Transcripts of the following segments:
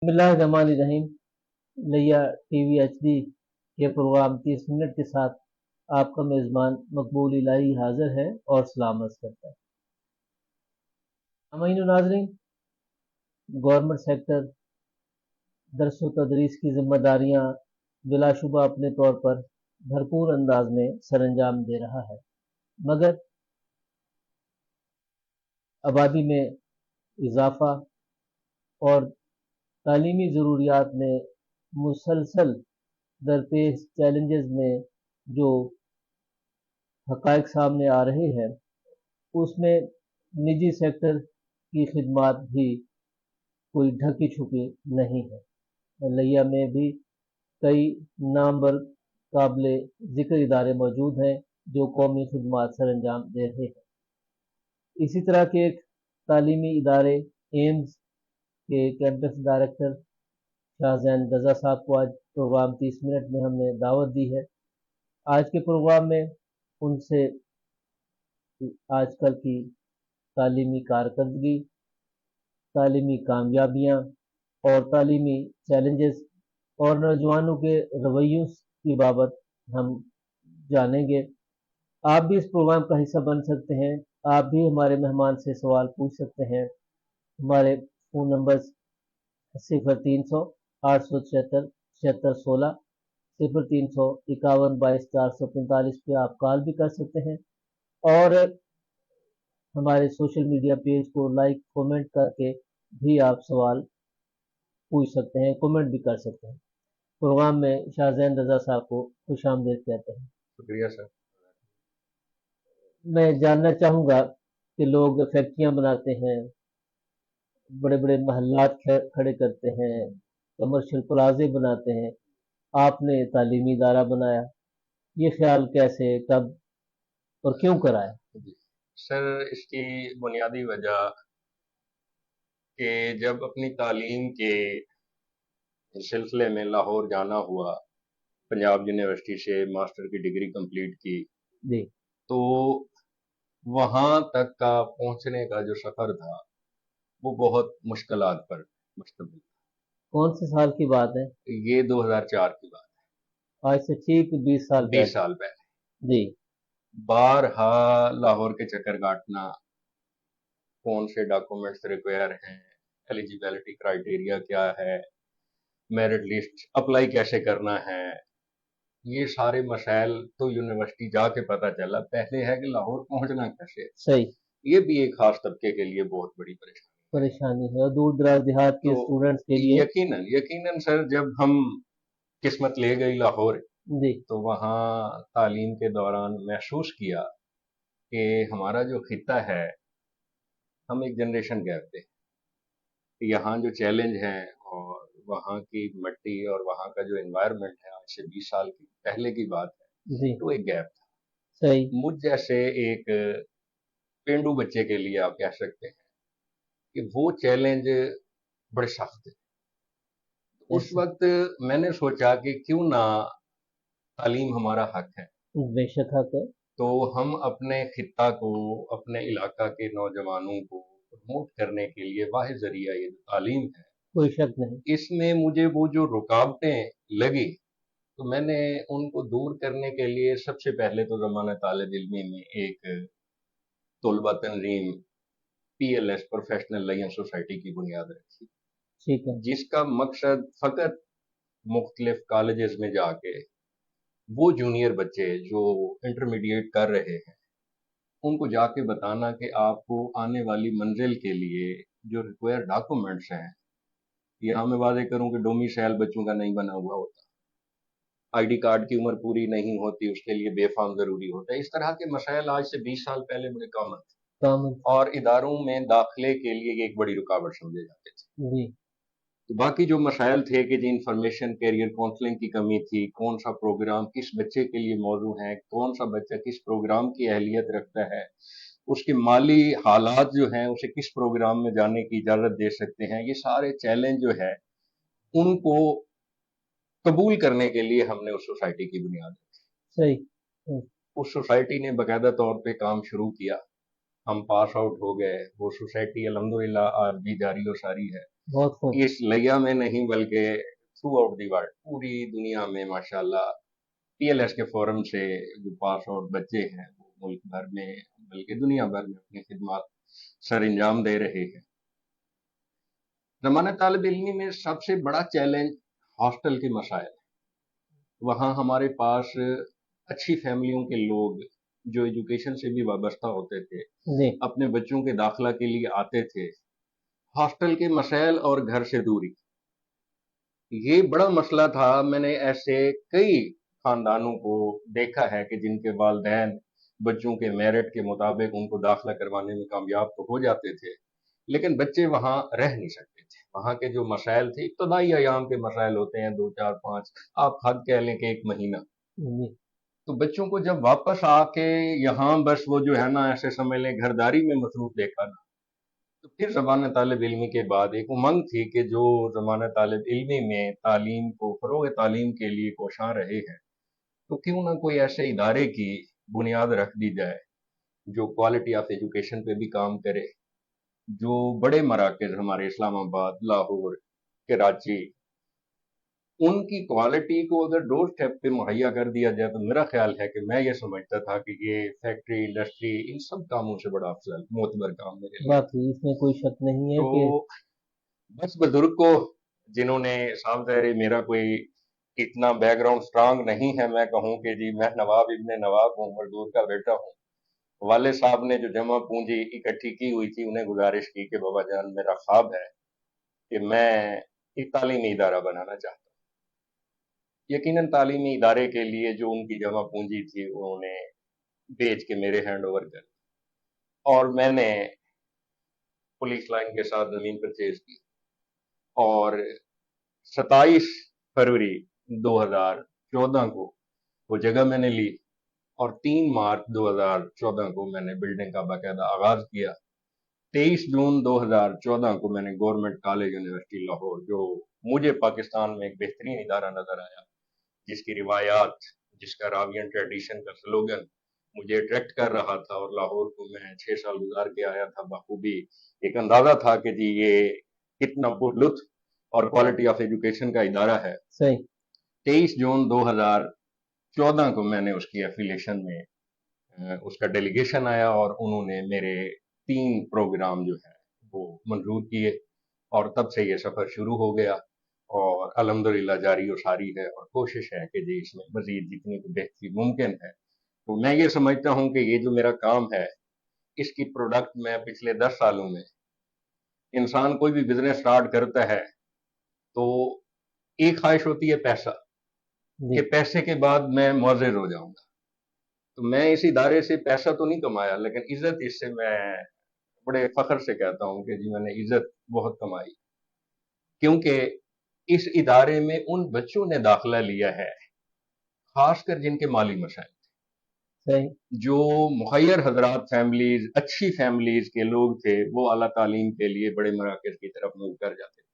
بسم اللہ الرحمن الرحیم۔ لیا ٹی وی ایچ ڈی کے پروگرام 30 منٹ کے ساتھ آپ کا میزبان مقبول الہی حاضر ہے اور سلامت کرتا ہے۔ سامعین و ناظرین، گورنمنٹ سیکٹر درس و تدریس کی ذمہ داریاں بلا شبہ اپنے طور پر بھرپور انداز میں سر انجام دے رہا ہے، مگر آبادی میں اضافہ اور تعلیمی ضروریات میں مسلسل درپیش چیلنجز میں جو حقائق سامنے آ رہے ہیں، اس میں نجی سیکٹر کی خدمات بھی کوئی ڈھکی چھپی نہیں ہے۔ لیا میں بھی کئی نامور قابل ذکر ادارے موجود ہیں جو قومی خدمات سر انجام دے رہے ہیں۔ اسی طرح کے ایک تعلیمی ادارے ایمز کے کیمپس ڈائریکٹر شاہ زین رضا صاحب کو آج پروگرام 30 منٹ میں ہم نے دعوت دی ہے۔ آج کے پروگرام میں ان سے آج کل کی تعلیمی کارکردگی، تعلیمی کامیابیاں اور تعلیمی چیلنجز اور نوجوانوں کے رویوں کی بابت ہم جانیں گے۔ آپ بھی اس پروگرام کا حصہ بن سکتے ہیں، آپ بھی ہمارے مہمان سے سوال پوچھ سکتے ہیں۔ ہمارے فون نمبرز 0300 876 7616 0300 51 22 445 پہ آپ کال بھی کر سکتے ہیں، اور ہمارے سوشل میڈیا پیج کو لائک کومنٹ کر کے بھی آپ سوال پوچھ سکتے ہیں، کومنٹ بھی کر سکتے ہیں۔ پروگرام میں شاہ زین رضا صاحب کو خوش آمدید کہتے ہیں۔ شکریہ سر۔ میں جاننا چاہوں گا کہ لوگ فیکٹریاں بناتے ہیں، بڑے بڑے محلات کھڑے کرتے ہیں، کمرشل پلازے بناتے ہیں، آپ نے تعلیمی ادارہ بنایا، یہ خیال کیسے، کب اور کیوں کرایا؟ سر اس کی بنیادی وجہ کہ جب اپنی تعلیم کے سلسلے میں لاہور جانا ہوا، پنجاب یونیورسٹی سے ماسٹر کی ڈگری کمپلیٹ کی، جی، تو وہاں تک کا پہنچنے کا جو سفر تھا وہ بہت مشکلات پر مشتمل تھا۔ کون سے سال کی بات ہے؟ یہ 2004 کی بات ہے، آج سے ٹھیک 20 سال پہلے۔ 20 سال پہلے جی، بارہا لاہور کے چکر کاٹنا، کون سے ڈاکومنٹس ریکوائر ہیں، ایلیجیبلٹی کرائیٹیریا کیا ہے، میرٹ لسٹ اپلائی کیسے کرنا ہے، یہ سارے مسائل تو یونیورسٹی جا کے پتہ چلا، پہلے ہے کہ لاہور پہنچنا کیسے۔ صحیح، یہ بھی ایک خاص طبقے کے لیے بہت بڑی پریشانی ہے، اور دور دراز دیہات کے تو اسٹوڈنٹس کے لیے۔ یقیناً سر جب ہم قسمت لے گئی لاہور، جی، تو وہاں تعلیم کے دوران محسوس کیا کہ ہمارا جو خطہ ہے، ہم ایک جنریشن گیپ پہ، یہاں جو چیلنج ہیں اور وہاں کی مٹی اور وہاں کا جو انوائرمنٹ ہے، آج سے 20 سال پہلے کی بات ہے، جی، تو ایک گیپ تھا۔ صحیح، مجھ جیسے ایک پینڈو بچے کے لیے آپ کہہ سکتے ہیں کہ وہ چیلنج بڑے سخت تھے۔ اس وقت میں نے سوچا کہ کیوں نہ تعلیم ہمارا حق ہے، بے شک حق ہے، تو ہم اپنے خطہ کو، اپنے علاقہ کے نوجوانوں کو پروموٹ کرنے کے لیے واحد ذریعہ یہ جو تعلیم ہے، کوئی شک نہیں۔ اس میں مجھے وہ جو رکاوٹیں لگی تو میں نے ان کو دور کرنے کے لیے سب سے پہلے تو زمانہ طالب علمی میں ایک طلبہ تنظیم P L S professional line society کی بنیاد رکھی، ٹھیک ہے، جس کا مقصد فقط مختلف کالجز میں جا کے وہ جونیئر بچے جو انٹرمیڈیٹ کر رہے ہیں ان کو جا کے بتانا کہ آپ کو آنے والی منزل کے لیے جو ریکوائر ڈاکومنٹس ہیں، یہاں میں واضح کروں کہ ڈومیسائل بچوں کا نہیں بنا ہوا ہوتا، آئی ڈی کارڈ کی عمر پوری نہیں ہوتی، اس کے لیے بے فارم ضروری ہوتا ہے، اس طرح کے مسائل آج سے 20 سال پہلے بڑے کامن تھے اور اداروں میں داخلے کے لیے ایک بڑی رکاوٹ سمجھے جاتے تھے۔ جی، تو باقی جو مسائل تھے کہ جی انفارمیشن کیریئر کاؤنسلنگ کی کمی تھی، کون سا پروگرام کس بچے کے لیے موزوں ہے، کون سا بچہ کس پروگرام کی اہلیت رکھتا ہے، اس کے مالی حالات جو ہیں اسے کس پروگرام میں جانے کی اجازت دے سکتے ہیں، یہ سارے چیلنج جو ہے ان کو قبول کرنے کے لیے ہم نے اس سوسائٹی کی بنیاد رکھی۔ صحیح، اس سوسائٹی نے باقاعدہ طور پہ کام شروع کیا، ہم پاس آؤٹ ہو گئے، وہ سوسائٹی الحمدللہ آج بھی جاری و ساری ہے۔ بہت خوب. اس لیا میں نہیں بلکہ تھرو آؤٹ دی ورلڈ، پوری دنیا میں ماشاءاللہ پی ایل ایس کے فورم سے جو پاس آؤٹ بچے ہیں وہ ملک بھر میں بلکہ دنیا بھر میں اپنی خدمات سر انجام دے رہے ہیں۔ زمانہ طالب علمی میں سب سے بڑا چیلنج ہاسٹل کے مسائل۔ وہاں ہمارے پاس اچھی فیملیوں کے لوگ جو ایجوکیشن سے بھی وابستہ ہوتے تھے جی. اپنے بچوں کے داخلہ کے لیے آتے تھے۔ ہاسٹل کے مسائل اور گھر سے دوری یہ بڑا مسئلہ تھا۔ میں نے ایسے کئی خاندانوں کو دیکھا ہے کہ جن کے والدین بچوں کے میرٹ کے مطابق ان کو داخلہ کروانے میں کامیاب تو ہو جاتے تھے، لیکن بچے وہاں رہ نہیں سکتے تھے۔ وہاں کے جو مسائل تھے ابتدائی ایام کے مسائل ہوتے ہیں، 2 4 5 آپ حد کہہ لیں کہ 1 مہینہ، جی. تو بچوں کو جب واپس آ کے یہاں بس وہ جو ہے نا ایسے سمجھ لیں گھرداری میں مصروف دیکھا نا، تو پھر زمانہ طالب علمی کے بعد ایک امنگ تھی کہ جو زمانہ طالب علمی میں تعلیم کو فروغ تعلیم کے لیے کوشاں رہے ہیں، تو کیوں نہ کوئی ایسے ادارے کی بنیاد رکھ دی جائے جو کوالٹی آف ایجوکیشن پہ بھی کام کرے، جو بڑے مراکز ہمارے اسلام آباد، لاہور، کراچی، ان کی کوالٹی کو اگر ڈور اسٹیپ پہ مہیا کر دیا جائے تو میرا خیال ہے کہ میں یہ سمجھتا تھا کہ یہ فیکٹری انڈسٹری ان سب کاموں سے بڑا افضل معتبر کام میرے لیے۔ باقی اس میں کوئی شک نہیں ہے تو کہ بس بزرگ کو جنہوں نے صاحب ظاہر میرا کوئی اتنا بیک گراؤنڈ سٹرانگ نہیں ہے، میں کہوں کہ جی میں نواب ابن نواب ہوں، مزدور کا بیٹا ہوں، والد صاحب نے جو جمع پونجی اکٹھی کی ہوئی تھی انہیں گزارش کی کہ بابا جان میرا خواب ہے کہ میں ایک تعلیمی ادارہ بنانا چاہتا ہوں۔ یقیناً تعلیمی ادارے کے لیے جو ان کی جمع پونجی تھی انہوں نے بیچ کے میرے ہینڈ اوور کر دی، اور میں نے پولیس لائن کے ساتھ زمین پرچیز کی، اور 27 فروری 2014 کو وہ جگہ میں نے لی، اور 3 مارچ 2014 کو میں نے بلڈنگ کا باقاعدہ آغاز کیا۔ 23 جون 2014 کو میں نے گورنمنٹ کالج یونیورسٹی لاہور، جو مجھے پاکستان میں ایک بہترین ادارہ نظر آیا، جس کی روایات، جس کا راوین ٹریڈیشن کا سلوگن مجھے اٹریکٹ کر رہا تھا، اور لاہور کو میں 6 سال گزار کے آیا تھا، بخوبی ایک اندازہ تھا کہ جی یہ کتنا پر لطف اور کوالٹی آف ایجوکیشن کا ادارہ ہے۔ صحیح. 23 جون 2014 کو میں نے اس کی ایفیلیشن میں اس کا ڈیلیگیشن آیا، اور انہوں نے میرے 3 پروگرام جو ہے وہ منظور کیے، اور تب سے یہ سفر شروع ہو گیا، اور الحمدللہ جاری و ساری ہے، اور کوشش ہے کہ جی اس میں مزید جتنی بہتری ممکن ہے۔ تو میں یہ سمجھتا ہوں کہ یہ جو میرا کام ہے اس کی پروڈکٹ میں پچھلے 10 سالوں میں، انسان کوئی بھی بزنس سٹارٹ کرتا ہے تو ایک خواہش ہوتی ہے پیسہ، جی. کہ پیسے کے بعد میں معزز ہو جاؤں گا۔ تو میں اس ادارے سے پیسہ تو نہیں کمایا، لیکن عزت اس سے میں بڑے فخر سے کہتا ہوں کہ جی میں نے عزت بہت کمائی، کیونکہ اس ادارے میں ان بچوں نے داخلہ لیا ہے خاص کر جن کے مالی مسائل، صحیح. جو مخیر حضرات فیملیز، اچھی فیملیز کے لوگ تھے، وہ اعلیٰ تعلیم کے لیے بڑے مراکز کی طرف موو کر جاتے تھے۔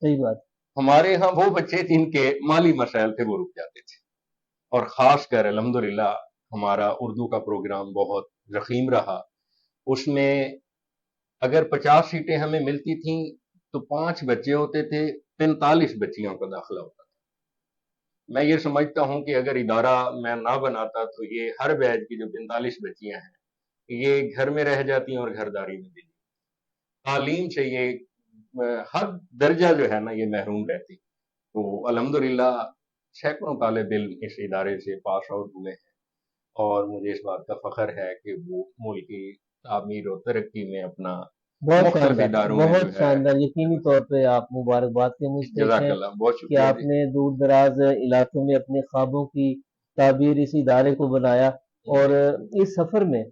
صحیح بات. ہمارے ہاں وہ بچے جن کے مالی مسائل تھے وہ رک جاتے تھے، اور خاص کر الحمدللہ ہمارا اردو کا پروگرام بہت ضخیم رہا۔ اس میں اگر 50 سیٹیں ہمیں ملتی تھیں تو 5 بچے ہوتے تھے، 45 بچیوں کا داخلہ ہوتا تھا۔ میں یہ سمجھتا ہوں کہ اگر ادارہ میں نہ بناتا تو یہ ہر بیچ کی جو 45 بچیاں ہیں یہ گھر میں رہ جاتی اور گھرداری میں بھی تعلیم سے یہ حد درجہ جو ہے نا یہ محروم رہتی۔ تو الحمدللہ سینکڑوں طالب علم اس ادارے سے پاس آؤٹ ہوئے ہیں، اور مجھے اس بات کا فخر ہے کہ وہ ملک کی تعمیر و ترقی میں اپنا بہت مختلف شاندار. اداروں میں جو بہت ہے۔ شاندار. یقینی طور پہ آپ مبارکباد کے مستحق جزاک ہیں اللہ، بہت کہ شکریہ آپ جی۔ نے دور دراز علاقے میں اپنے خوابوں کی تعبیر اس ادارے کو بنایا، اور اس سفر میں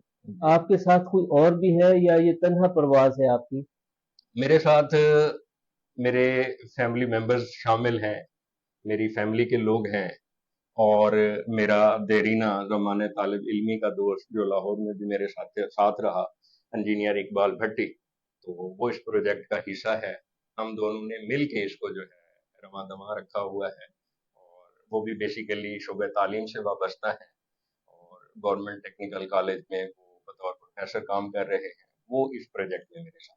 آپ کے ساتھ کوئی اور بھی ہے یا یہ تنہا پرواز ہے آپ کی؟ میرے ساتھ میرے فیملی ممبرز شامل ہیں، میری فیملی کے لوگ ہیں، اور میرا دیرینہ زمانے طالب علمی کا دوست جو لاہور میں بھی میرے ساتھ رہا، انجینئر اقبال بھٹی، تو وہ اس پروجیکٹ کا حصہ ہے۔ ہم دونوں نے مل کے اس کو جو ہے رواں دواں رکھا ہوا ہے، اور وہ بھی بیسیکلی شعبہ تعلیم سے وابستہ ہے، اور گورنمنٹ ٹیکنیکل کالج میں وہ بطور پروفیسر کام کر رہے ہیں۔ وہ اس پروجیکٹ میں میرے ساتھ۔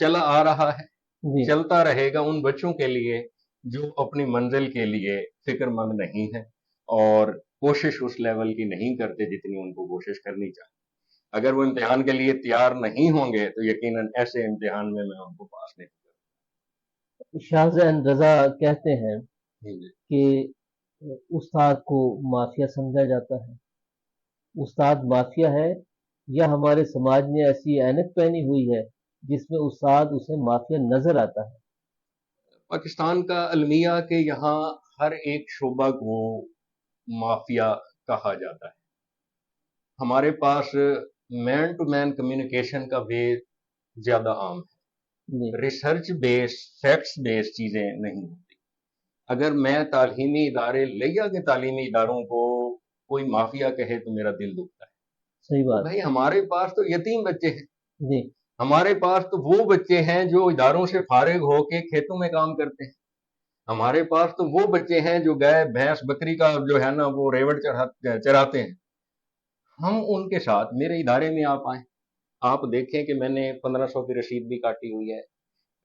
چلا آ رہا ہے، جی چلتا رہے گا ان بچوں کے لیے جو اپنی منزل کے لیے فکر مند نہیں ہے اور کوشش اس لیول کی نہیں کرتے جتنی ان کو کوشش کرنی چاہیے. اگر وہ امتحان کے لیے تیار نہیں ہوں گے تو یقیناً ایسے امتحان میں ان کو پاس نہیں شاہ زین رضا کہتے ہیں کروں. کہ استاد کو مافیا سمجھا جاتا ہے. استاد مافیا ہے یا ہمارے سماج نے ایسی اینک پہنی ہوئی ہے جس میں استاد اسے مافیا نظر آتا ہے؟ پاکستان کا المیہ کہ یہاں ہر ایک شعبہ کو مافیا کہا جاتا ہے. ہمارے پاس مین ٹو مین کمیونیکیشن کا وے زیادہ عام ہے، جی ریسرچ بیس فیکٹس بیس چیزیں نہیں ہوتی. اگر میں تعلیمی ادارے لیا کے تعلیمی اداروں کو کوئی مافیا کہے تو میرا دل دکھتا ہے. صحیح تو بات. بھائی ہمارے پاس تو یتیم بچے ہیں، جی ہمارے پاس تو وہ بچے ہیں جو اداروں سے فارغ ہو کے کھیتوں میں کام کرتے ہیں، ہمارے پاس تو وہ بچے ہیں جو گائے بھینس بکری کا جو ہے نا وہ ریوڑ چراتے ہیں. ہم ان کے ساتھ میرے ادارے میں آپ آئیں، آپ دیکھیں کہ میں نے 1500 کی رسید بھی کاٹی ہوئی ہے،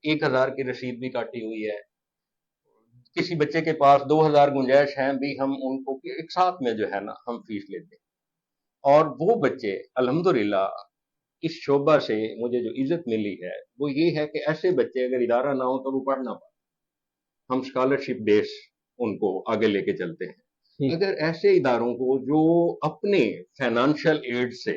1000 کی رسید بھی کاٹی ہوئی ہے. کسی بچے کے پاس 2000 گنجائش ہیں بھی ہم ان کو ایک ساتھ میں جو ہے نا ہم فیس لیتے ہیں. اور وہ بچے الحمدللہ اس شعبہ سے مجھے جو عزت ملی ہے وہ یہ ہے کہ ایسے بچے اگر ادارہ نہ ہو تو وہ پڑھ نہ پائے، ہم اسکالرشپ بیس ان کو آگے لے کے چلتے ہیں. ٹھیک. اگر ایسے اداروں کو جو اپنے فائنانشل ایڈ سے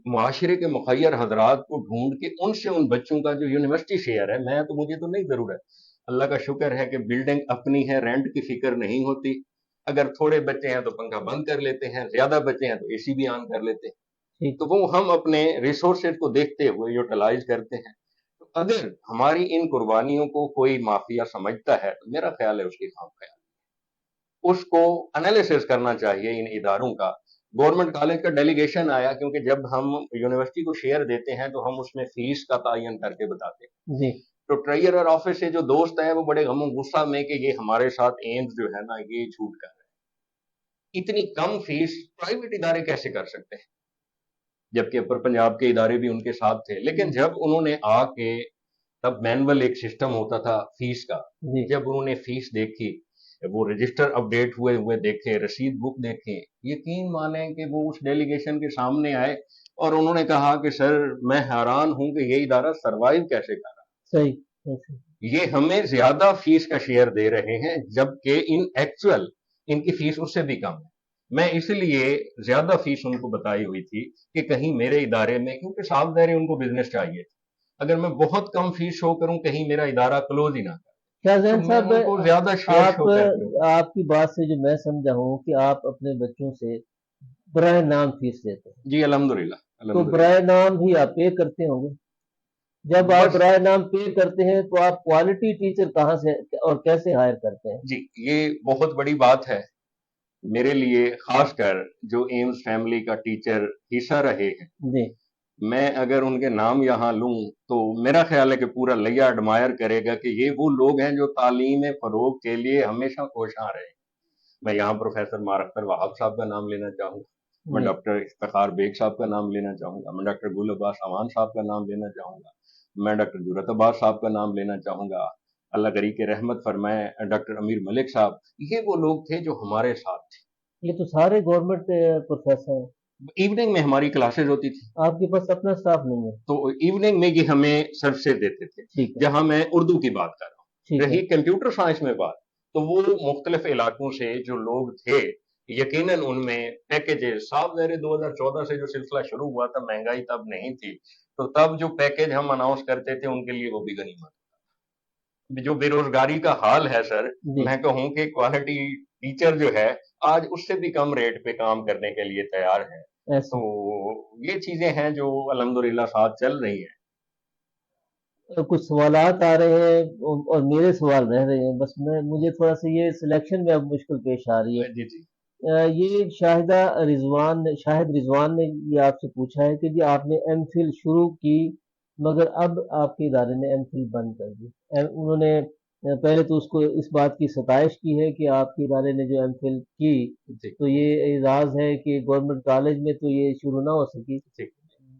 معاشرے کے مخیر حضرات کو ڈھونڈ کے ان سے ان بچوں کا جو یونیورسٹی شیئر ہے، مجھے تو نہیں ضرورت، اللہ کا شکر ہے کہ بلڈنگ اپنی ہے، رینٹ کی فکر نہیں ہوتی. اگر تھوڑے بچے ہیں تو پنکھا بند کر لیتے ہیں، زیادہ بچے ہیں تو اے سی بھی آن کر لیتے ہیں. ٹھیک. تو وہ ہم اپنے ریسورسز کو دیکھتے ہوئے یوٹیلائز کرتے ہیں. تو اگر ہماری ان قربانیوں کو کوئی مافیا سمجھتا ہے تو میرا خیال ہے اس کی خام خیال، اس کو انالیسس کرنا چاہیے ان اداروں کا. گورنمنٹ کالج کا ڈیلیگیشن آیا کیونکہ جب ہم یونیورسٹی کو شیئر دیتے ہیں تو ہم اس میں فیس کا تعین کر کے بتاتے ہیں. جی تو ٹریئر آفس سے جو دوست ہیں وہ بڑے غم و غصہ میں کہ یہ ہمارے ساتھ ایمز جو ہے نا یہ جھوٹ کر رہے ہیں، اتنی کم فیس پرائیویٹ ادارے کیسے کر سکتے ہیں، جبکہ اپر پنجاب کے ادارے بھی ان کے ساتھ تھے. لیکن جب انہوں نے آ کے تب مینول ایک سسٹم ہوتا تھا فیس کا، جی جب انہوں نے فیس دیکھی، وہ رجسٹر اپڈیٹ ہوئے دیکھے، رسید بک دیکھے، یقین مانیں کہ وہ اس ڈیلیگیشن کے سامنے آئے اور انہوں نے کہا کہ سر میں حیران ہوں کہ یہ ادارہ سروائیو کیسے کر رہا ہے، صحیح. صحیح. یہ ہمیں زیادہ فیس کا شیئر دے رہے ہیں جبکہ ان ایکچوئل ان کی فیس اس سے بھی کم ہے. میں اس لیے زیادہ فیس ان کو بتائی ہوئی تھی کہ کہیں میرے ادارے میں، کیونکہ صاف ظاہر ان کو بزنس چاہیے، اگر میں بہت کم فیس شو کروں کہیں میرا ادارہ کلوز ہی نہ کرے شاہ تو زین میں صاحب ان کو زیادہ شیئر آپ شو کر کے. آپ کی بات سے جو میں سمجھا ہوں کہ آپ اپنے بچوں سے برائے نام فیس لیتے ہیں، جی الحمدللہ تو الحمدللہ. برائے نام ہی آپ پے کرتے ہوں گے. جب آپ بس برائے نام پے کرتے ہیں تو آپ کوالٹی ٹیچر کہاں سے اور کیسے ہائر کرتے ہیں؟ جی یہ بہت بڑی بات ہے میرے لیے، خاص کر جو ایمز فیملی کا ٹیچر حصہ رہے ہیں. جی میں اگر ان کے نام یہاں لوں تو میرا خیال ہے کہ پورا لیا ایڈمائر کرے گا کہ یہ وہ لوگ ہیں جو تعلیم فروغ کے لیے ہمیشہ کوشاں رہے. میں یہاں پروفیسر مار اختر وہاب صاحب کا نام لینا چاہوں گا، میں جی ڈاکٹر افتخار بیگ صاحب کا نام لینا چاہوں گا، میں ڈاکٹر گل عباس امان صاحب کا نام لینا چاہوں گا، میں ڈاکٹر جرت عباس صاحب کا نام لینا چاہوں گا، اللہ کری کے رحمت فرمائے ڈاکٹر امیر ملک صاحب. یہ وہ لوگ تھے جو ہمارے ساتھ تھے. یہ تو سارے گورنمنٹ پروفیسر ہیں. ایوننگ میں ہماری کلاسز ہوتی تھی آپ کے پاس اپنا سٹاف نہیں ہے؟ تو ایوننگ میں یہ ہمیں سروسز دیتے تھے. ٹھیک ہے. جہاں میں اردو کی بات کر رہا ہوں، ٹھیک ہے. رہی کمپیوٹر سائنس میں بات تو وہ مختلف علاقوں سے جو لوگ تھے یقیناً ان میں پیکیجز صاف ظاہر 2014 سے جو سلسلہ شروع ہوا تھا، مہنگائی تب نہیں تھی تو تب جو پیکیج ہم اناؤنس کرتے تھے ان کے لیے وہ بھی غنیمت. جو بے روزگاری کا حال ہے سر، جی میں کہوں کہ کوالٹی ٹیچر جو ہے آج اس سے بھی کم ریٹ پہ کام کرنے کے لیے تیار ہے. ایسا تو یہ چیزیں ہیں جو الحمدللہ ساتھ چل رہی ہیں. کچھ سوالات آ رہے ہیں اور میرے سوال رہ رہے ہیں، بس مجھے تھوڑا سا یہ سلیکشن میں اب مشکل پیش آ رہی ہے. جی جی یہ شاہد رضوان نے یہ آپ سے پوچھا ہے کہ جی آپ نے ایم فل شروع کی مگر اب آپ کے ادارے نے ایم فل بند کر دی. انہوں نے پہلے تو اس کو اس بات کی ستائش کی ہے کہ آپ کے ادارے نے جو ایم فل کی جی تو یہ اعزاز ہے کہ گورنمنٹ کالج میں تو یہ شروع نہ ہو سکی. ٹھیک.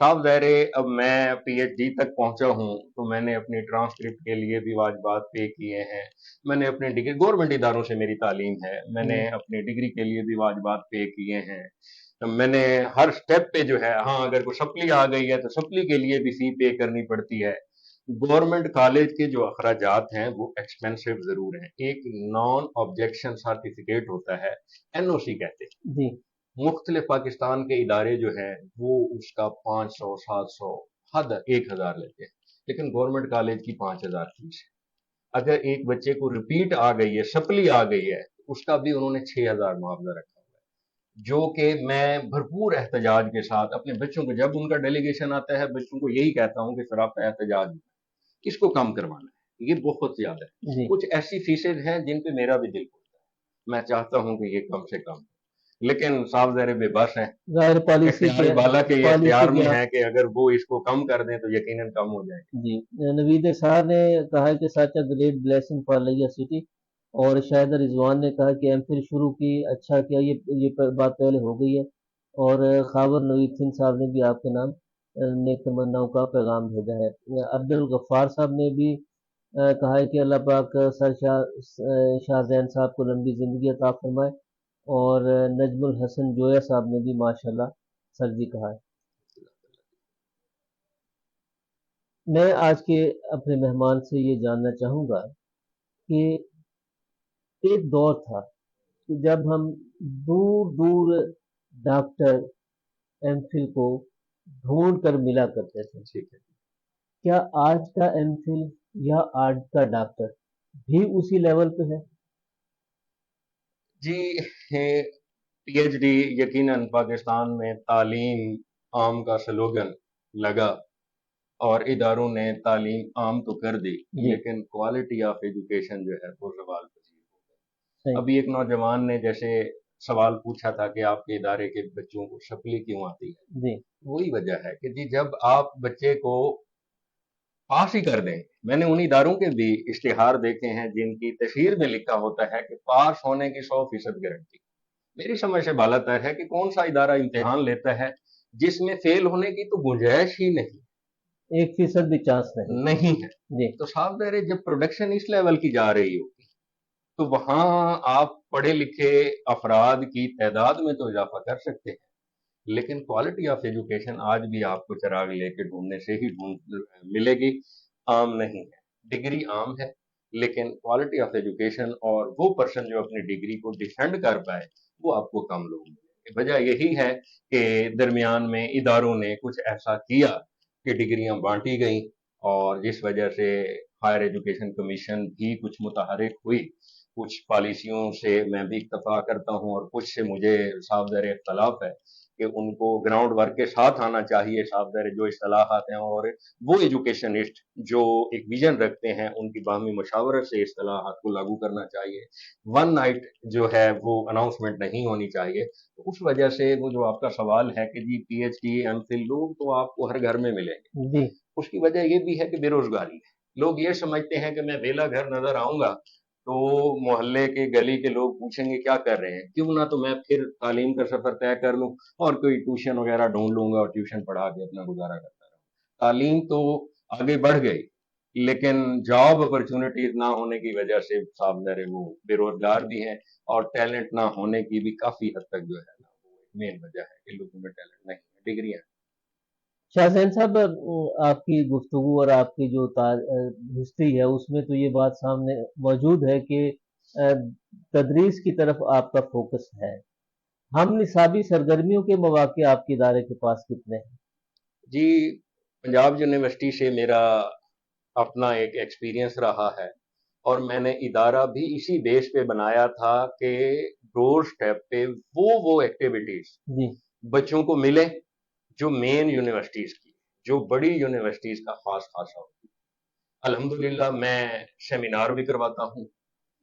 صاف ظاہر ہے اب میں پی ایچ ڈی تک پہنچا ہوں تو میں نے اپنی ٹرانسکرپٹ کے لیے بھی واجبات پے کیے ہیں. میں نے اپنے ڈگری گورنمنٹ اداروں سے میری تعلیم ہے، میں نے اپنی ڈگری کے لیے بھی واجبات پے کیے ہیں. میں نے ہر سٹیپ پہ جو ہے، ہاں اگر کوئی سپلی آ گئی ہے تو سپلی کے لیے بھی فی پے کرنی پڑتی ہے. گورنمنٹ کالج کے جو اخراجات ہیں وہ ایکسپینسو ضرور ہیں. ایک نان آبجیکشن سرٹیفکیٹ ہوتا ہے، این او سی کہتے ہیں. جی مختلف پاکستان کے ادارے جو ہیں وہ اس کا 500 700 حد 1000 لیتے ہیں، لیکن گورنمنٹ کالج کی 5000 فیس ہے. اگر ایک بچے کو ریپیٹ آ گئی ہے، سپلی آ گئی ہے، اس کا بھی انہوں نے 6000 معاوضہ رکھا ہوا ہے. جو کہ میں بھرپور احتجاج کے ساتھ اپنے بچوں کو، جب ان کا ڈیلیگیشن آتا ہے، بچوں کو یہی کہتا ہوں کہ سر آپ کا احتجاج کس کو کم کروانا ہے، یہ بہت زیادہ ہے. جی کچھ ایسی فیسز ہیں جن پہ میرا بھی دل ہوتا ہے، میں چاہتا ہوں کہ یہ کم سے کم، لیکن صاحب ظاہر بے بس ہیں. ظاہر اختیار والا کے یہ اختیار پالیسی میں کے ہے کہ اگر وہ اس کو کم کر دیں تو یقیناً کم ہو جائے. جی نوید صاحب نے کہا کہ سچ اے گریٹ بلیسنگ فار لیا سٹی، اور شاہد رضوان نے کہا کہ ایم فل شروع کی، اچھا کیا، یہ بات پہلے ہو گئی ہے. اور خاور نوید سنگھ صاحب نے بھی آپ کے نام نیک تمناؤں کا پیغام بھیجا ہے. عبد الغفار صاحب نے بھی کہا ہے کہ اللہ پاک سر شاہ زین صاحب کو لمبی زندگی عطا فرمائے. اور نجم الحسن جویا صاحب نے بھی ماشاءاللہ سر جی کہا ہے. میں آج کے اپنے مہمان سے یہ جاننا چاہوں گا کہ ایک دور تھا کہ جب ہم دور دور ڈاکٹر ایم فل کو ڈھونڈ کر ملا کرتے تھے. ٹھیک ہے کیا آج کا ایم فل یا آج کا ڈاکٹر بھی اسی لیول پہ ہے؟ جی. پی ایچ ڈی یقیناً پاکستان میں تعلیم عام کا سلوگن لگا اور اداروں نے تعلیم عام تو کر دی، لیکن کوالٹی آف ایجوکیشن جو ہے وہ زوال پذیر ہو گئی. ابھی ایک نوجوان نے جیسے سوال پوچھا تھا کہ آپ کے ادارے کے بچوں کو سپلی کیوں آتی ہے. جی وہی وجہ ہے کہ جی جب آپ بچے کو پاس ہی کر دیں. میں نے ان اداروں کے بھی اشتہار دیکھے ہیں جن کی تشہیر میں لکھا ہوتا ہے کہ پاس ہونے کی 100% گارنٹی. میری سمجھ سے بالاتر ہے کہ کون سا ادارہ امتحان لیتا ہے جس میں فیل ہونے کی تو گنجائش ہی نہیں، 1% بھی چانس نہیں ہے. جی تو صاحب ظاہر ہے جب پروڈکشن اس لیول کی جا رہی ہوگی تو وہاں آپ پڑھے لکھے افراد کی تعداد میں تو اضافہ کر سکتے ہیں، لیکن کوالٹی آف ایجوکیشن آج بھی آپ کو چراغ لے کے ڈھونڈنے سے ہی ملے گی. عام نہیں ہے، ڈگری عام ہے، لیکن کوالٹی آف ایجوکیشن اور وہ پرسن جو اپنی ڈگری کو ڈیفینڈ کر پائے وہ آپ کو کم لوگ ملیں. وجہ یہی ہے کہ درمیان میں اداروں نے کچھ ایسا کیا کہ ڈگریاں بانٹی گئیں، اور جس وجہ سے ہائر ایجوکیشن کمیشن بھی کچھ متحرک ہوئی. کچھ پالیسیوں سے میں بھی اتفاق کرتا ہوں اور کچھ سے مجھے صاف ظاہر اختلاف ہے کہ ان کو گراؤنڈ ورک کے ساتھ آنا چاہیے. صاف ظاہر جو اصطلاحات ہیں اور وہ ایجوکیشنسٹ جو ایک ویژن رکھتے ہیں ان کی باہمی مشاورت سے اصطلاحات کو لاگو کرنا چاہیے. ون نائٹ جو ہے وہ اناؤنسمنٹ نہیں ہونی چاہیے. اس وجہ سے وہ جو آپ کا سوال ہے کہ جی P H D M Phil لوگ تو آپ کو ہر گھر میں ملیں گے، اس کی وجہ یہ بھی ہے کہ بے روزگاری ہے. لوگ یہ سمجھتے ہیں کہ میں ویلا گھر نظر آؤں گا تو محلے کے گلی کے لوگ پوچھیں گے کیا کر رہے ہیں، کیوں نہ تو میں پھر تعلیم کا سفر طے کر لوں اور کوئی ٹیوشن وغیرہ ڈھونڈ لوں گا اور ٹیوشن پڑھا کے اپنا گزارا کرتا رہوں. تعلیم تو آگے بڑھ گئی لیکن جاب اپرچونٹیز نہ ہونے کی وجہ سے صاحب ظاہر وہ بے روزگار بھی ہیں، اور ٹیلنٹ نہ ہونے کی بھی کافی حد تک جو ہے نا وہ مین وجہ ہے کہ لوگوں میں ٹیلنٹ نہیں ہے، ڈگریاں. شاہ زین صاحب، آپ کی گفتگو اور آپ کی جو ہسٹری ہے اس میں تو یہ بات سامنے موجود ہے کہ تدریس کی طرف آپ کا فوکس ہے. ہم نصابی سرگرمیوں کے مواقع آپ کے ادارے کے پاس کتنے ہیں؟ جی پنجاب یونیورسٹی سے میرا اپنا ایک ایکسپیرینس رہا ہے، اور میں نے ادارہ بھی اسی بیس پہ بنایا تھا کہ ڈور سٹیپ پہ وہ ایکٹیویٹیز جی بچوں کو ملے جو مین یونیورسٹیز کی، جو بڑی یونیورسٹیز کا خاص خاصا ہوتی. الحمدللہ میں سیمینار بھی کرواتا ہوں،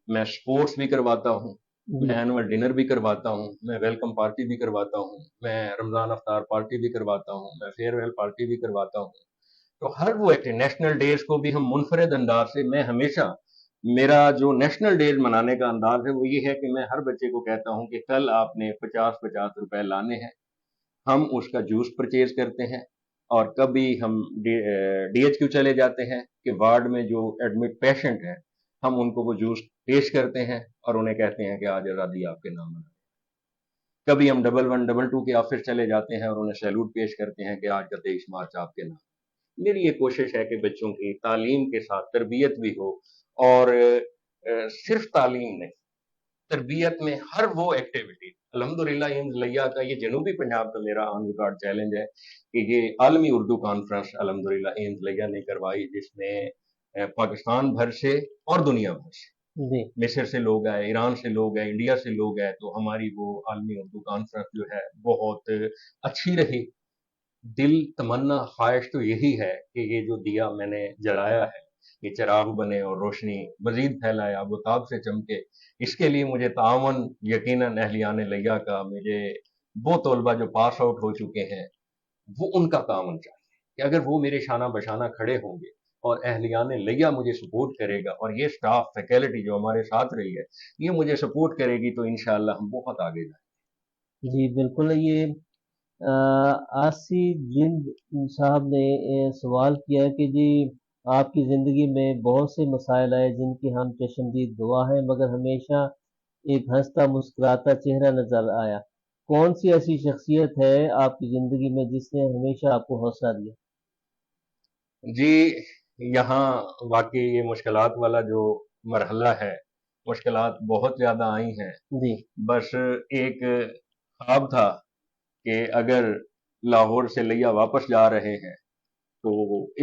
میں سپورٹس بھی کرواتا ہوں، میں اینول ڈنر بھی کرواتا ہوں، میں ویلکم پارٹی بھی کرواتا ہوں، میں رمضان افطار پارٹی بھی کرواتا ہوں، میں فیئر ویل پارٹی بھی کرواتا ہوں. تو ہر وہ نیشنل ڈیز کو بھی ہم منفرد انداز سے، میں ہمیشہ میرا جو نیشنل ڈیز منانے کا انداز ہے وہ یہ ہے کہ میں ہر بچے کو کہتا ہوں کہ کل آپ نے 50 روپے لانے ہیں، ہم اس کا جوس پرچیز کرتے ہیں، اور کبھی ہم ڈی ایچ کیو چلے جاتے ہیں کہ وارڈ میں جو ایڈمٹ پیشنٹ ہیں ہم ان کو وہ جوس پیش کرتے ہیں اور انہیں کہتے ہیں کہ آج آزادی آپ کے نام ہے۔ کبھی ہم 1112 کے آفس چلے جاتے ہیں اور انہیں سیلوٹ پیش کرتے ہیں کہ آج کا 23 مارچ آپ کے نام۔ میری یہ کوشش ہے کہ بچوں کی تعلیم کے ساتھ تربیت بھی ہو، اور صرف تعلیم نہیں، تربیت میں ہر وہ ایکٹیویٹی، الحمدللہ ایمز لیا کا یہ جنوبی پنجاب کا میرا آن ریکارڈ چیلنج ہے کہ یہ عالمی اردو کانفرنس الحمدللہ ایمز لیا نے کروائی، جس میں پاکستان بھر سے اور دنیا بھر سے، جی مصر سے لوگ آئے، ایران سے لوگ آئے، انڈیا سے لوگ آئے، تو ہماری وہ عالمی اردو کانفرنس جو ہے بہت اچھی رہی۔ دل تمنا خواہش تو یہی ہے کہ یہ جو دیا میں نے جلایا ہے یہ چراغ بنے اور روشنی مزید پھیلائے، آب و تاب سے چمکے۔ اس کے لیے مجھے تعاون یقیناً اہلیان لیا کا، مجھے وہ طلبہ جو پاس آؤٹ ہو چکے ہیں وہ ان کا تعاون چاہیے کہ اگر وہ میرے شانہ بشانہ کھڑے ہوں گے اور اہلیان لیا مجھے سپورٹ کرے گا، اور یہ سٹاف فیکلٹی جو ہمارے ساتھ رہی ہے یہ مجھے سپورٹ کرے گی، تو انشاءاللہ ہم بہت آگے جائیں۔ جی بالکل۔ یہ آسی جند صاحب نے سوال کیا ہے کہ جی آپ کی زندگی میں بہت سے مسائل آئے جن کی ہم چشمدید دعا ہیں، مگر ہمیشہ ایک ہنستا مسکراتا چہرہ نظر آیا۔ کون سی ایسی شخصیت ہے آپ کی زندگی میں جس نے ہمیشہ آپ کو حوصلہ دیا؟ جی یہاں واقعی یہ مشکلات والا جو مرحلہ ہے، مشکلات بہت زیادہ آئی ہیں۔ جی بس ایک خواب تھا کہ اگر لاہور سے لیا واپس جا رہے ہیں تو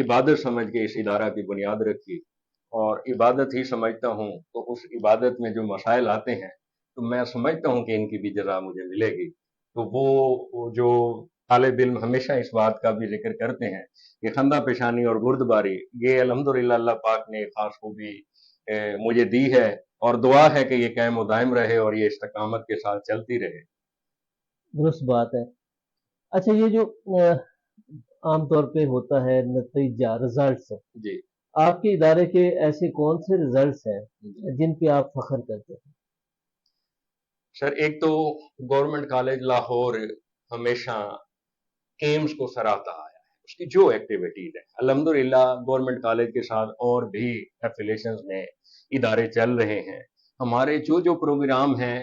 عبادت سمجھ کے اس ادارہ کی بنیاد رکھی، اور عبادت ہی سمجھتا ہوں تو اس عبادت میں جو مسائل آتے ہیں تو میں سمجھتا ہوں کہ ان کی بھی جزا مجھے ملے گی۔ تو وہ جو طالب علم ہمیشہ اس بات کا بھی ذکر کرتے ہیں کہ خندہ پیشانی اور گردباری، یہ الحمدللہ اللہ پاک نے خاص خوبی مجھے دی ہے، اور دعا ہے کہ یہ قائم و دائم رہے اور یہ استقامت کے ساتھ چلتی رہے۔ درست بات ہے۔ اچھا یہ جو عام طور پہ ہوتا ہے نتیجہ رزلٹس، جی آپ کے ادارے کے ایسے کون سے رزلٹس ہیں جی جن پہ آپ فخر کرتے ہیں؟ سر، ایک تو گورنمنٹ کالج لاہور ہمیشہ ایمز کو سراہتا آیا ہے، اس کی جو ایکٹیویٹیز ہیں الحمدللہ گورنمنٹ کالج کے ساتھ اور بھی ایفیلیشنز میں ادارے چل رہے ہیں۔ ہمارے جو جو پروگرام ہیں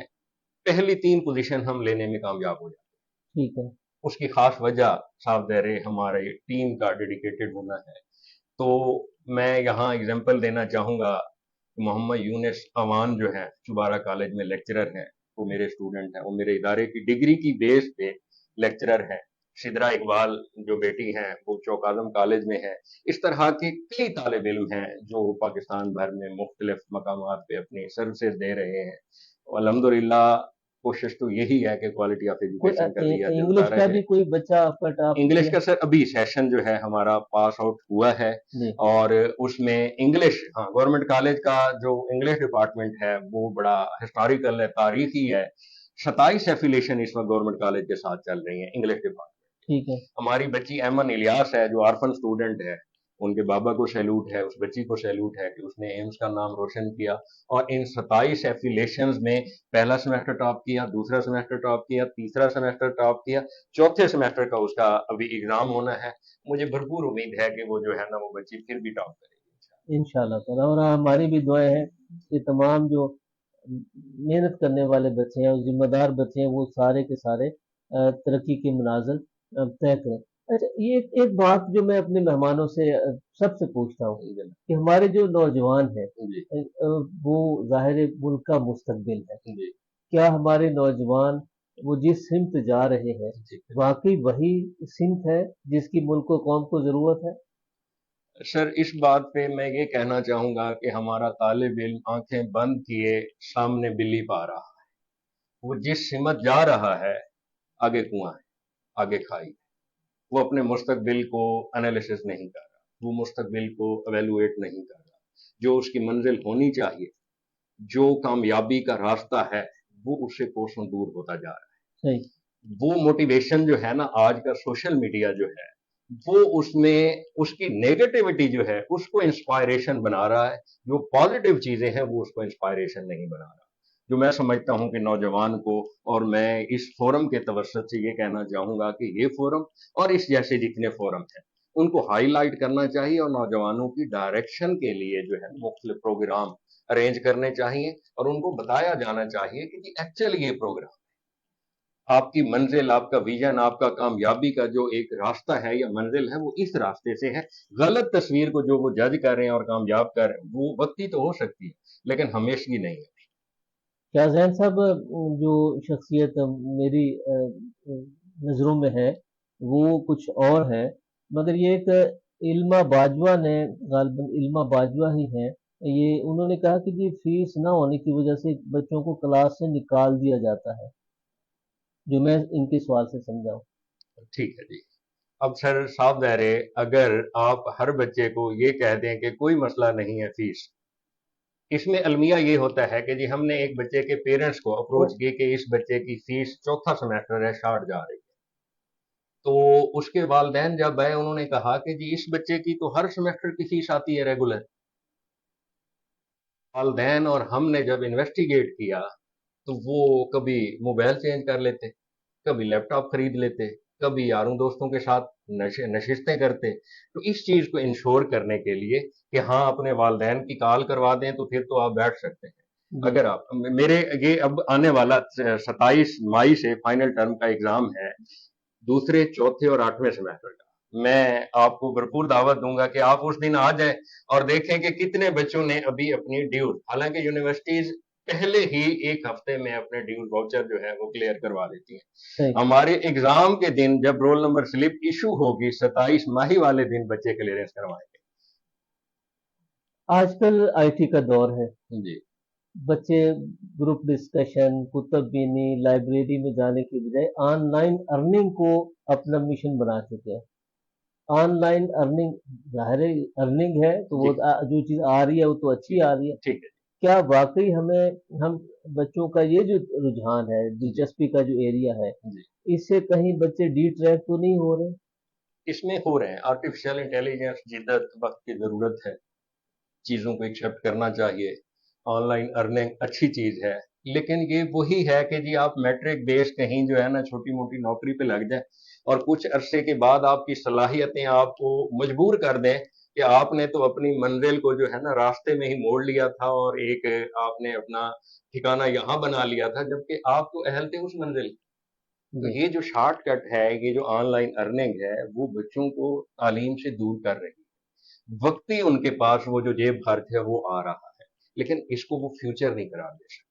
پہلی 3 پوزیشن ہم لینے میں کامیاب ہو جاتے ٹھیک ہے۔ ہیں۔ اس کی خاص وجہ صاحب دہرے ہمارے ٹیم کا ڈیڈیکیٹڈ ہونا ہے۔ تو میں یہاں اگزامپل دینا چاہوں گا، محمد یونس اوان جو ہیں چبارہ کالج میں لیکچرر ہیں، وہ میرے اسٹوڈنٹ ہیں، وہ میرے ادارے کی ڈگری کی بیس پہ لیکچرر ہیں۔ سدرا اقبال جو بیٹی ہیں وہ چوک اعظم کالج میں ہیں۔ اس طرح کے کئی طالب علم ہیں جو پاکستان بھر میں مختلف مقامات پہ اپنی سروسز دے رہے ہیں۔ الحمدللہ کوشش تو یہی ہے کہ کوالٹی آف کوئی ایجوکیشن کا دیا جلتا انگلش کا رہے۔ بھی کوئی بچہ آپ کا ٹاپ انگلش کیا؟ کا سر ابھی سیشن جو ہے ہمارا پاس آؤٹ ہوا ہے، جی اور اس میں انگلش، ہاں گورنمنٹ کالج کا جو انگلش ڈپارٹمنٹ ہے وہ بڑا ہسٹوریکل ہے، تاریخی ہے۔ 27 ایفیلیشن اس وقت گورنمنٹ کالج کے ساتھ چل رہی ہیں انگلش ڈپارٹمنٹ۔ ٹھیک ہے۔ ہماری بچی ایمن الیاس ہے جو آرفن اسٹوڈنٹ ہے، ان کے بابا کو سیلوٹ ہے، اس بچی کو سیلوٹ ہے کہ اس نے ایمز کا نام روشن کیا، اور ان 27 ایفیلیشنز میں پہلا سیمیسٹر ٹاپ کیا، دوسرا سیمیسٹر ٹاپ کیا، تیسرا سیمیسٹر ٹاپ کیا، چوتھے سیمیسٹر کا اس کا ابھی ایگزام ہونا ہے۔ مجھے بھرپور امید ہے کہ وہ جو ہے نا وہ بچی پھر بھی ٹاپ کرے گی۔ انشاءاللہ تعالیٰ، اور ہماری بھی دعائیں ہیں کہ تمام جو محنت کرنے والے بچے ہیں اور ذمہ دار بچے ہیں وہ سارے کے سارے ترقی کے منازل طے کریں۔ اچھا یہ ایک بات جو میں اپنے مہمانوں سے سب سے پوچھتا ہوں کہ ہمارے جو نوجوان ہیں جی وہ ظاہر ملک کا مستقبل ہے، جی کیا ہمارے نوجوان وہ جس سمت جا رہے ہیں جی واقعی وہی سمت ہے جس کی ملک و قوم کو ضرورت ہے؟ سر، اس بات پہ میں یہ کہنا چاہوں گا کہ ہمارا طالب علم آنکھیں بند کیے سامنے بلی پا رہا ہے۔ وہ جس سمت جا رہا ہے آگے کنواں ہے، آگے کھائی ہے۔ وہ اپنے مستقبل کو انالیسس نہیں کر رہا، وہ مستقبل کو ایویلویٹ نہیں کر رہا۔ جو اس کی منزل ہونی چاہیے، جو کامیابی کا راستہ ہے، وہ اس سے کوسوں دور ہوتا جا رہا ہے۔ صحیح۔ وہ موٹیویشن جو ہے نا آج کا سوشل میڈیا جو ہے وہ اس میں اس کی نیگیٹیوٹی جو ہے اس کو انسپائریشن بنا رہا ہے، جو پازیٹیو چیزیں ہیں وہ اس کو انسپائریشن نہیں بنا رہا۔ جو میں سمجھتا ہوں کہ نوجوان کو، اور میں اس فورم کے توسط سے یہ کہنا چاہوں گا کہ یہ فورم اور اس جیسے جتنے فورم ہیں ان کو ہائی لائٹ کرنا چاہیے، اور نوجوانوں کی ڈائریکشن کے لیے جو ہے مختلف پروگرام ارینج کرنے چاہیے، اور ان کو بتایا جانا چاہیے کہ جی ایکچولی یہ پروگرام آپ کی منزل، آپ کا ویژن، آپ کا کامیابی کا جو ایک راستہ ہے یا منزل ہے وہ اس راستے سے ہے۔ غلط تصویر کو جو وہ جج کر رہے ہیں اور کامیاب کر رہے ہیں وہ وقتی تو ہو سکتی ہے لیکن ہمیشگی نہیں ہے۔ کیا زین صاحب جو شخصیت میری نظروں میں ہے وہ کچھ اور ہے، مگر یہ ایک علمہ باجوہ نے، غالباً علمہ باجوہ ہی ہیں، یہ انہوں نے کہا کہ جی فیس نہ ہونے کی وجہ سے بچوں کو کلاس سے نکال دیا جاتا ہے، جو میں ان کے سوال سے سمجھا ہوں۔ ٹھیک ہے جی، اب سر صاحب دہرے اگر آپ ہر بچے کو یہ کہہ دیں کہ کوئی مسئلہ نہیں ہے فیس، اس میں المیہ یہ ہوتا ہے کہ جی ہم نے ایک بچے کے پیرنٹس کو اپروچ کی کہ اس بچے کی فیس چوتھا سمیسٹر ہے شارٹ جا رہی ہے، تو اس کے والدین جب آئے انہوں نے کہا کہ جی اس بچے کی تو ہر سمیسٹر کی فیس آتی ہے ریگولر۔ والدین اور ہم نے جب انویسٹیگیٹ کیا تو وہ کبھی موبائل چینج کر لیتے، کبھی لیپ ٹاپ خرید لیتے، کبھی یاروں دوستوں کے ساتھ نشستیں کرتے، تو اس چیز کو انشور کرنے کے لیے کہ ہاں اپنے والدین کی کال کروا دیں تو پھر تو آپ بیٹھ سکتے ہیں۔ جی اگر آپ میرے یہ اب آنے والا 27 مئی سے فائنل ٹرم کا ایگزام ہے، دوسرے، چوتھے اور 8ویں سیمیسٹر کا، میں آپ کو بھرپور دعوت دوں گا کہ آپ اس دن آ جائیں اور دیکھیں کہ کتنے بچوں نے ابھی اپنی ڈیوز، حالانکہ یونیورسٹیز پہلے ہی ایک ہفتے میں اپنے ڈیوز واؤچر جو ہے وہ کلیئر کروا دیتی ہیں، صحیح۔ ہمارے ایگزام کے دن جب رول نمبر سلپ ایشو ہوگی 27 ماہی والے دن بچے کلیئرنس کروائیں آج کل آئی ٹی کا دور ہے، گے۔ جی بچے گروپ ڈسکشن، کتب بینی، لائبریری میں جانے کی بجائے آن لائن ارننگ کو اپنا مشن بنا چکے ہیں۔ آن لائن ارننگ، ظاہر ارننگ ہے تو وہ جی جو چیز آ رہی ہے وہ تو اچھی آ رہی ہے۔ ٹھیک ہے کیا واقعی ہم بچوں کا یہ جو رجحان ہے، جی دلچسپی کا جو ایریا ہے، جی اس سے کہیں بچے ڈی ٹریک تو نہیں ہو رہے؟ اس میں ہو رہے ہیں، آرٹیفیشل انٹیلیجنس جدت وقت کی ضرورت ہے، چیزوں کو ایکسیپٹ کرنا چاہیے، آن لائن ارننگ اچھی چیز ہے، لیکن یہ وہی ہے کہ جی آپ میٹرک بیس کہیں جو ہے نا چھوٹی موٹی نوکری پہ لگ جائیں اور کچھ عرصے کے بعد آپ کی صلاحیتیں آپ کو مجبور کر دیں کہ آپ نے تو اپنی منزل کو جو ہے نا راستے میں ہی موڑ لیا تھا اور ایک آپ نے اپنا ٹھکانہ یہاں بنا لیا تھا جبکہ آپ تو اہل تھے اس منزل کے۔ تو جی یہ جو شارٹ کٹ ہے، یہ جو آن لائن ارننگ ہے، وہ بچوں کو تعلیم سے دور کر رہی ہے، وقتی ان کے پاس وہ جو جیب خرچ ہے وہ آ رہا ہے، لیکن اس کو وہ فیوچر نہیں قرار دے سکتے۔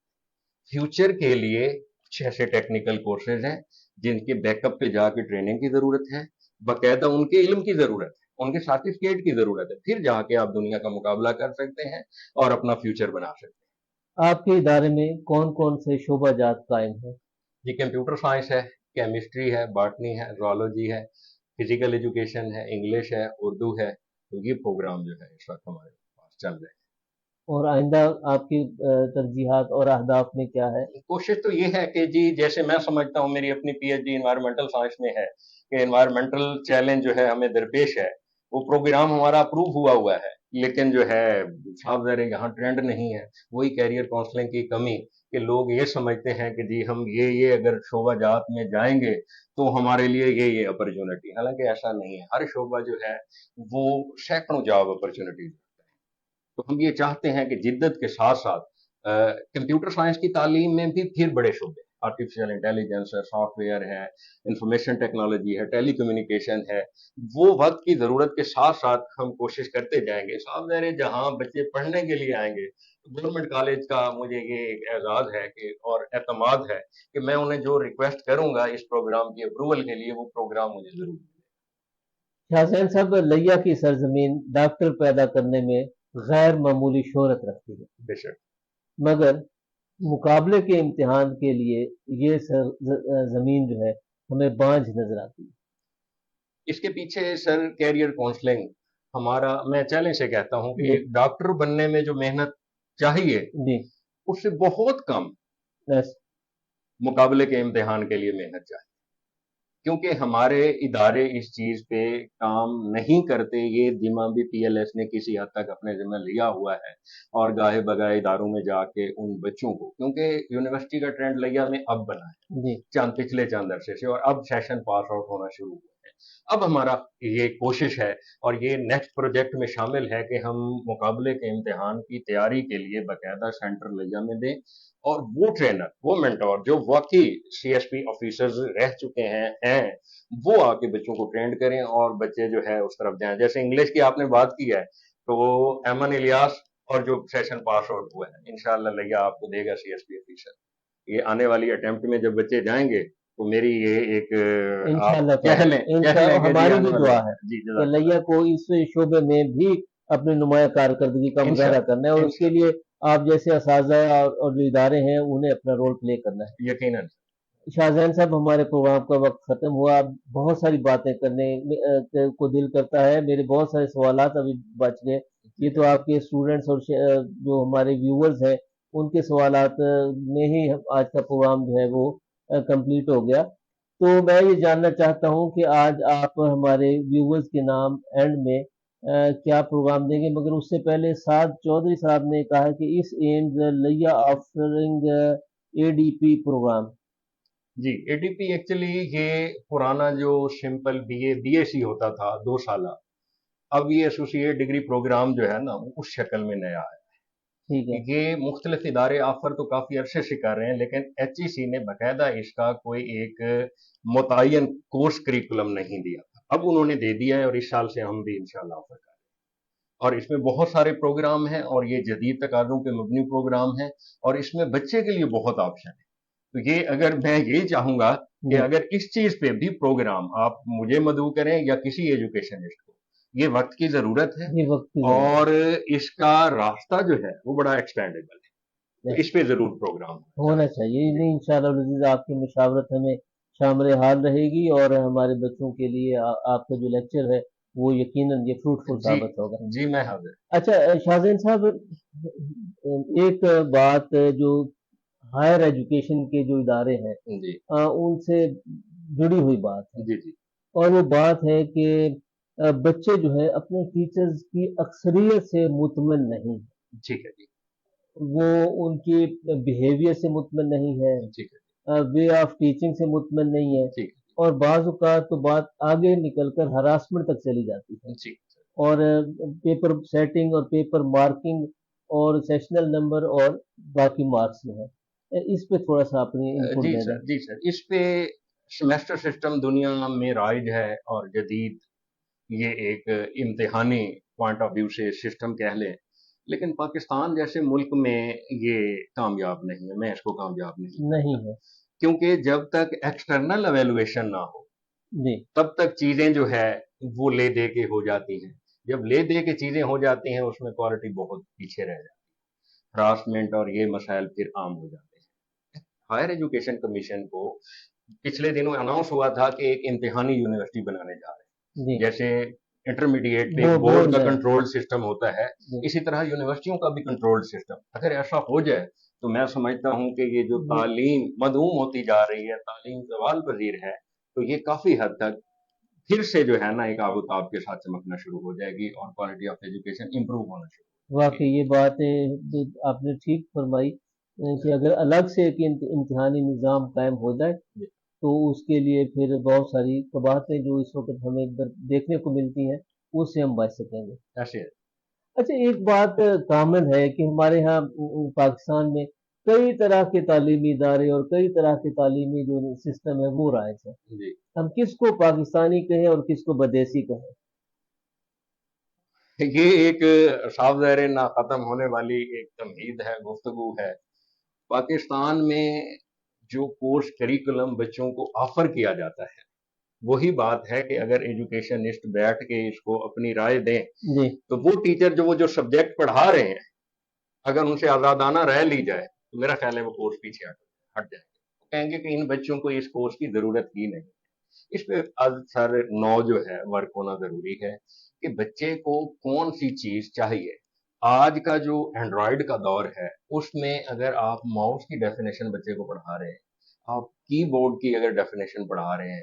فیوچر کے لیے کچھ ایسے ٹیکنیکل کورسز ہیں جن کے بیک اپ پہ جا کے ٹریننگ کی ضرورت ہے، باقاعدہ ان کے علم کی ضرورت ہے، ان کے سرٹیفکیٹ کی ضرورت ہے، پھر جا کے آپ دنیا کا مقابلہ کر سکتے ہیں اور اپنا فیوچر بنا سکتے ہیں۔ آپ کے ادارے میں کون کون سے شعبہ جات قائم ہیں؟ جی کمپیوٹر سائنس ہے، کیمسٹری ہے، باٹنی ہے، زوالوجی ہے، فزیکل ایجوکیشن ہے، انگلش ہے، اردو ہے، تو یہ پروگرام جو ہے اس وقت ہمارے پاس چل رہے ہیں۔ اور آئندہ آپ کی ترجیحات اور اہداف میں کیا ہے؟ کوشش تو یہ ہے کہ جی جیسے میں سمجھتا ہوں، میری اپنی P H D environmental science میں ہے کہ انوائرمنٹل چیلنج جو ہے ہمیں درپیش ہے، وہ پروگرام ہمارا اپروو ہوا ہے، لیکن جو ہے صاحب ذرا یہاں ٹرینڈ نہیں ہے، وہی کیریئر کاؤنسلنگ کی کمی کہ لوگ یہ سمجھتے ہیں کہ جی ہم یہ اگر شعبہ جات میں جائیں گے تو ہمارے لیے یہ اپرچونٹی، حالانکہ ایسا نہیں ہے، ہر شعبہ جو ہے وہ سینکڑوں جاب اپرچونٹیز، تو ہم یہ چاہتے ہیں کہ جدت کے ساتھ ساتھ کمپیوٹر سائنس کی تعلیم میں بھی پھر بڑے شعبے، آرٹیفیشل انٹیلیجنس ہے، سافٹ ویئر ہے، انفارمیشن ٹیکنالوجی ہے، ٹیلی کمیونیکیشن ہے، وہ وقت کی ضرورت کے ساتھ ساتھ ہم کوشش کرتے جائیں گے۔ صاحب ظاہر جہاں بچے پڑھنے کے لیے آئیں گے، گورنمنٹ کالج کا مجھے یہ ایک اعزاز ہے کہ اور اعتماد ہے کہ میں انہیں جو ریکویسٹ کروں گا اس پروگرام کی اپروول کے لیے وہ پروگرام مجھے ضرور ملے۔ حسین صاحب، لیا کی سرزمین ڈاکٹر پیدا کرنے میں غیر معمولی شہرت رکھتی ہے، بے شک مگر مقابلے کے امتحان کے لیے یہ زمین جو ہے ہمیں بانجھ نظر آتی ہے۔ اس کے پیچھے سر کیریئر کاؤنسلنگ ہمارا، میں چیلنج سے کہتا ہوں کہ جی ایک ڈاکٹر بننے میں جو محنت چاہیے جی اس سے بہت کم بس مقابلے کے امتحان کے لیے محنت چاہیے۔ کیونکہ ہمارے ادارے اس چیز پہ کام نہیں کرتے. یہ ذمہ بھی پی ایل ایس نے کسی حد تک اپنے ذمہ لیا ہوا ہے, اور گاہے بگاہے اداروں میں جا کے ان بچوں کو, کیونکہ یونیورسٹی کا ٹرینڈ لیا میں اب بنا ہے جی پچھلے چند عرصے سے, اور اب سیشن پاس آؤٹ ہونا شروع ہوئے ہیں. اب ہمارا یہ کوشش ہے اور یہ نیکسٹ پروجیکٹ میں شامل ہے کہ ہم مقابلے کے امتحان کی تیاری کے لیے باقاعدہ سینٹر لیا میں دیں, اور وہ ٹرینر, وہ مینٹور جو واقعی سی ایس پی آفیسرز رہ چکے ہیں وہ آ کے بچوں کو ٹرینڈ کریں اور بچے جو ہے اس طرف جائیں. جیسے انگلش کی آپ نے بات کی ہے, تو ایمن الیاس اور جو سیشن پاس آؤٹ ہوا ہے, انشاءاللہ لیا آپ کو دے گا سی ایس پی آفیسر. یہ آنے والی اٹیمپٹ میں جب بچے جائیں گے تو میری یہ ایک آپ انشاءاللہ کہہ تعالی لیں انشاءاللہ کہ جی ہماری آنے بھی والے دعا ہیں. ہے جی کہ جزاک اللہ. لیا کو اس شعبے میں بھی اپنی نمایاں کارکردگی کا مظاہرہ کرنا ہے، اور اس کے انشاءاللہ لیے آپ جیسے اساتذہ اور جو ادارے ہیں انہیں اپنا رول پلے کرنا ہے. یقیناً. شاہزین صاحب، ہمارے پروگرام کا وقت ختم ہوا. بہت ساری باتیں کرنے کو دل کرتا ہے، میرے بہت سارے سوالات ابھی بچ گئے. یہ تو آپ کے اسٹوڈنٹس اور جو ہمارے ویورز ہیں ان کے سوالات میں ہی آج کا پروگرام جو ہے وہ کمپلیٹ ہو گیا. تو میں یہ جاننا چاہتا ہوں کہ آج آپ ہمارے ویورز کے نام اینڈ میں کیا پروگرام دیں گے، مگر اس سے پہلے سعد چودھری صاحب نے کہا کہ اس ایمز لیا offering A D P programme. جی اے ڈی پی ایکچولی یہ پرانا جو سمپل بی اے سی ہوتا تھا 2 سالہ, اب یہ ایسوسیٹ ڈگری پروگرام جو ہے نا اس شکل میں نیا ہے. ٹھیک ہے. یہ مختلف ادارے آفر تو کافی عرصے سے کر رہے ہیں, لیکن ایچ ای سی نے باقاعدہ اس کا کوئی ایک متعین کورس کریکولم نہیں دیا تھا. اب انہوں نے دے دیا ہے, اور اس سال سے ہم بھی انشاءاللہ آفر کر رہے ہیں, اور اس میں بہت سارے پروگرام ہیں, اور یہ جدید تقاضوں پہ مبنی پروگرام ہیں, اور اس میں بچے کے لیے بہت آپشن ہے. تو یہ اگر میں یہ چاہوں گا کہ جی اگر اس چیز پہ بھی پروگرام آپ مجھے مدعو کریں یا کسی ایجوکیشنسٹ کو, یہ وقت کی ضرورت ہے, یہ وقت کی ضرورت اور اس کا راستہ جو ہے وہ بڑا ایکسٹینڈیبل ہے. ہے، تو اس پہ ضرور پروگرام ہونا چاہیے. نہیں، انشاءاللہ العزیز آپ کی مشاورت ہمیں شامل حال رہے گی، اور ہمارے بچوں کے لیے آپ کا جو لیکچر ہے وہ یقیناً یہ فروٹفل جی ثابت ہوگا. جی میں حاضر. اچھا شاہزین صاحب، ایک بات جو ہائر ایجوکیشن کے جو ادارے ہیں جی ان سے جڑی ہوئی بات ہے، جی جی اور وہ بات ہے کہ بچے جو ہے اپنے ٹیچرز کی اکثریت سے مطمئن نہیں ہیں. ٹھیک ہے. جی وہ ان کی بیہیویئر سے مطمئن نہیں ہے، ٹھیک ہے. وے آف ٹیچنگ سے مطمئن نہیں ہے، ٹھیک اور بعض اوقات تو بات آگے نکل کر ہراسمنٹ تک چلی جاتی ہے. ہے. ٹھیک. اور پیپر سیٹنگ اور پیپر مارکنگ اور سیشنل نمبر اور باقی مارکس جو ہے، اس پہ تھوڑا سا اپنی انپٹ جی دے دیں. سر. جی سر, اس پہ سیمیسٹر سسٹم دنیا میں رائج ہے اور جدید, یہ ایک امتحانی پوائنٹ آف ویو سے سسٹم کہہ لیں, لیکن پاکستان جیسے ملک میں یہ کامیاب نہیں ہے, میں اس کو کامیاب نہیں نہیں کہتا, ہے. کیونکہ جب تک ایکسٹرنل ایویلویشن نہ ہو جی تب تک چیزیں جو ہے وہ لے دے کے ہو جاتی ہیں. جب لے دے کے چیزیں ہو جاتی ہیں اس میں کوالٹی بہت پیچھے رہ جاتی ہے, ہراسمنٹ اور یہ مسائل پھر عام ہو جاتے ہیں. ہائر ایجوکیشن کمیشن کو پچھلے دنوں اناؤنس ہوا تھا کہ ایک امتحانی یونیورسٹی بنانے جا رہے ہیں. جی جیسے انٹرمیڈیٹ پہ بورڈ بورڈ کا ہے. کنٹرول سسٹم ہوتا ہے, جی اسی طرح یونیورسٹیوں کا بھی کنٹرول سسٹم اگر ایسا ہو جائے تو میں سمجھتا ہوں کہ یہ جو جی تعلیم مدعوم ہوتی جا رہی ہے, تعلیم زوال پذیر ہے, تو یہ کافی حد تک پھر سے جو ہے نا ایک آب و تاب کے ساتھ چمکنا شروع ہو جائے گی, اور کوالٹی آف ایجوکیشن امپروو ہونا شروع ہو جائے گی. واقعی یہ باتیں آپ نے ٹھیک فرمائی کہ اگر الگ سے ایک امتحانی نظام قائم ہو جائے تو اس کے لیے پھر بہت ساری قباحتیں جو اس وقت ہمیں دیکھنے کو ملتی ہیں اس سے ہم بچ سکیں گے. ایسے ہے. اچھا، ایک بات کامن ہے کہ ہمارے ہاں پاکستان میں کئی طرح کے تعلیمی ادارے اور کئی طرح کے تعلیمی جو سسٹم ہے وہ رائج ہے. جی ہم کس کو پاکستانی کہیں اور کس کو بدیسی کہیں؟ یہ ایک صاف ظاہر نہ ختم ہونے والی ایک تمہید ہے, گفتگو ہے. پاکستان میں جو کورس کریکولم بچوں کو آفر کیا جاتا ہے وہی بات ہے کہ اگر ایجوکیشنسٹ بیٹھ کے اس کو اپنی رائے دیں جی تو وہ ٹیچر جو سبجیکٹ پڑھا رہے ہیں اگر ان سے آزادانہ رائے لی جائے تو میرا خیال ہے وہ کورس پیچھے ہٹ جائے گا. کہیں گے کہ ان بچوں کو اس کورس کی ضرورت ہی نہیں. اس پہ سر نو جو ہے ورک ہونا ضروری ہے کہ بچے کو کون سی چیز چاہیے. آج کا جو اینڈرائڈ کا دور ہے اس میں اگر آپ ماؤس کی ڈیفینیشن بچے کو پڑھا رہے ہیں, آپ کی بورڈ کی اگر ڈیفینیشن پڑھا رہے ہیں,